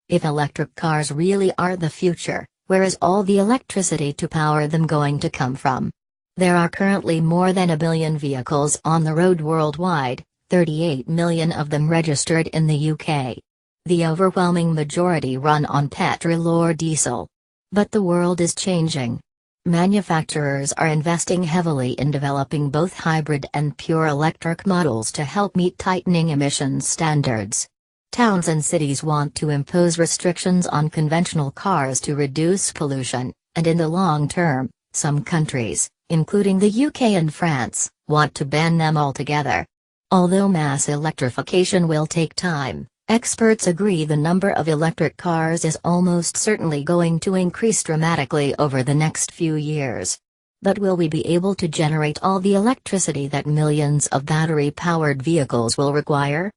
If electric cars really are the future, where is all the electricity to power them going to come from? There are currently more than 1 billion vehicles on the road worldwide, 38 million of them registered in the UK. The overwhelming majority run on petrol or diesel. But the world is changing. Manufacturers are investing heavily in developing both hybrid and pure electric models to help meet tightening emissions standards. Towns and cities want to impose restrictions on conventional cars to reduce pollution, and in the long term, some countries, including the UK and France, want to ban them altogether. Although mass electrification will take time, experts agree the number of electric cars is almost certainly going to increase dramatically over the next few years. But will we be able to generate all the electricity that millions of battery-powered vehicles will require?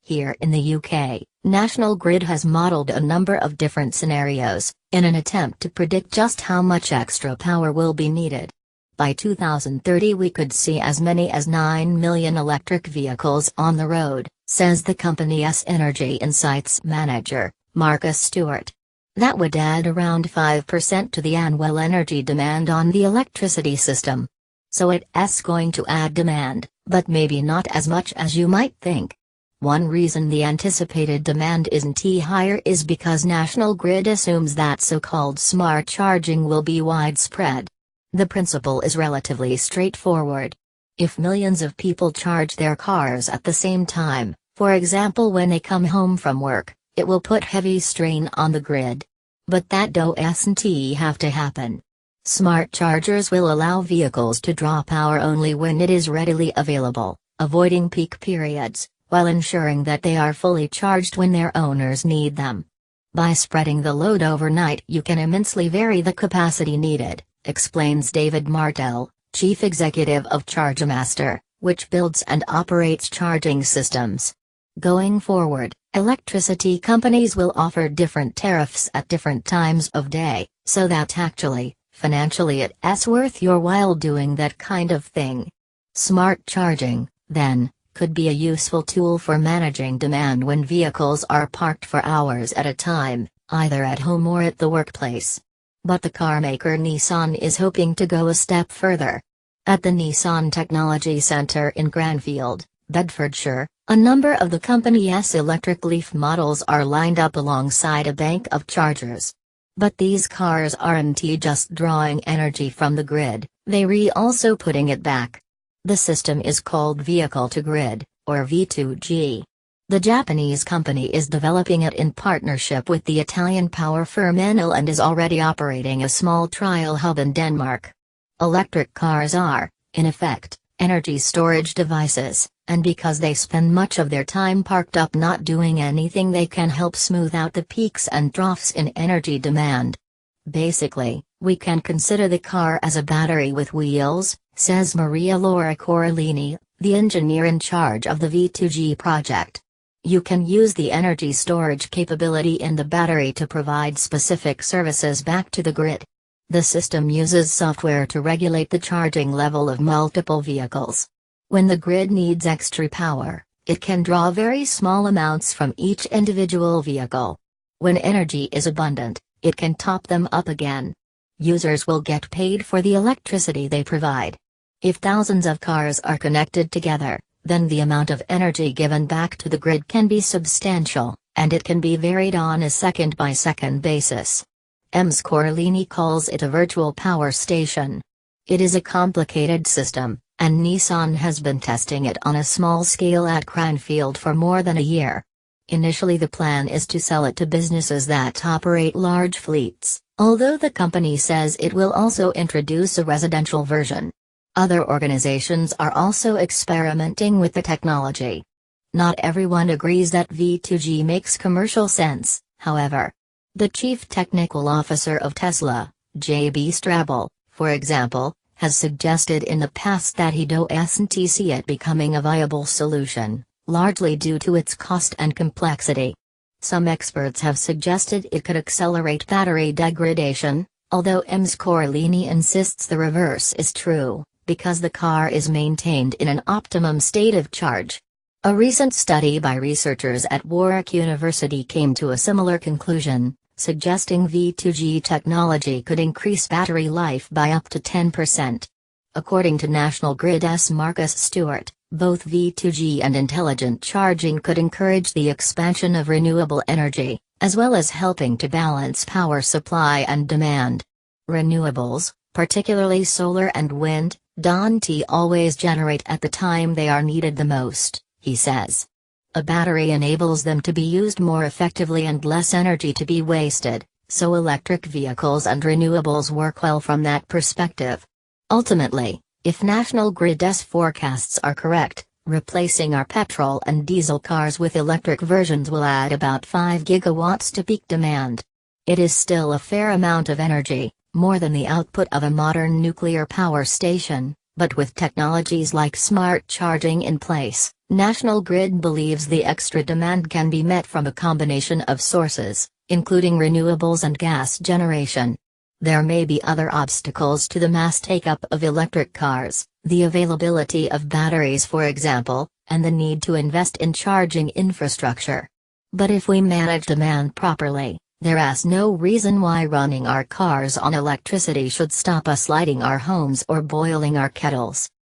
Here in the UK, National Grid has modeled a number of different scenarios, in an attempt to predict just how much extra power will be needed. By 2030 we could see as many as 9 million electric vehicles on the road, says the company's Energy Insights manager, Marcus Stewart. That would add around 5% to the annual energy demand on the electricity system. So it's going to add demand, but maybe not as much as you might think. One reason the anticipated demand isn't higher is because National Grid assumes that so-called smart charging will be widespread. The principle is relatively straightforward. If millions of people charge their cars at the same time, for example when they come home from work, it will put heavy strain on the grid. But that doesn't have to happen. Smart chargers will allow vehicles to draw power only when it is readily available, avoiding peak periods, while ensuring that they are fully charged when their owners need them. By spreading the load overnight you can immensely vary the capacity needed, explains David Martell, Chief Executive of ChargeMaster, which builds and operates charging systems. Going forward, electricity companies will offer different tariffs at different times of day, so that actually, financially it's worth your while doing that kind of thing. Smart charging, then, could be a useful tool for managing demand when vehicles are parked for hours at a time, either at home or at the workplace. But the carmaker Nissan is hoping to go a step further. At the Nissan Technology Centre in Cranfield, Bedfordshire, a number of the company's electric Leaf models are lined up alongside a bank of chargers. But these cars aren't just drawing energy from the grid, they're also putting it back. The system is called Vehicle-to-Grid, or V2G. The Japanese company is developing it in partnership with the Italian power firm Enel and is already operating a small trial hub in Denmark. Electric cars are, in effect, energy storage devices, and because they spend much of their time parked up not doing anything they can help smooth out the peaks and troughs in energy demand. Basically, we can consider the car as a battery with wheels, says Maria Laura Corellini, the engineer in charge of the V2G project. You can use the energy storage capability in the battery to provide specific services back to the grid. The system uses software to regulate the charging level of multiple vehicles. When the grid needs extra power, it can draw very small amounts from each individual vehicle. When energy is abundant, it can top them up again. Users will get paid for the electricity they provide. If thousands of cars are connected together, then the amount of energy given back to the grid can be substantial, and it can be varied on a second-by-second basis. EMS Corellini calls it a virtual power station. It is a complicated system, and Nissan has been testing it on a small scale at Cranfield for more than a year. Initially the plan is to sell it to businesses that operate large fleets, although the company says it will also introduce a residential version. Other organizations are also experimenting with the technology. Not everyone agrees that V2G makes commercial sense, however. The chief technical officer of Tesla, J.B. Straubel, for example, has suggested in the past that he doesn't see it becoming a viable solution, largely due to its cost and complexity. Some experts have suggested it could accelerate battery degradation, although EMS Corellini insists the reverse is true, because the car is maintained in an optimum state of charge. A recent study by researchers at Warwick University came to a similar conclusion, suggesting V2G technology could increase battery life by up to 10%. According to National Grid's Marcus Stewart, both V2G and intelligent charging could encourage the expansion of renewable energy, as well as helping to balance power supply and demand. Renewables, particularly solar and wind, don't always generate at the time they are needed the most, he says. A battery enables them to be used more effectively and less energy to be wasted, so electric vehicles and renewables work well from that perspective. Ultimately, if National Grid's forecasts are correct, replacing our petrol and diesel cars with electric versions will add about 5 gigawatts to peak demand. It is still a fair amount of energy, more than the output of a modern nuclear power station, but with technologies like smart charging in place, National Grid believes the extra demand can be met from a combination of sources, including renewables and gas generation. There may be other obstacles to the mass take-up of electric cars, the availability of batteries for example, and the need to invest in charging infrastructure. But if we manage demand properly, there is no reason why running our cars on electricity should stop us lighting our homes or boiling our kettles.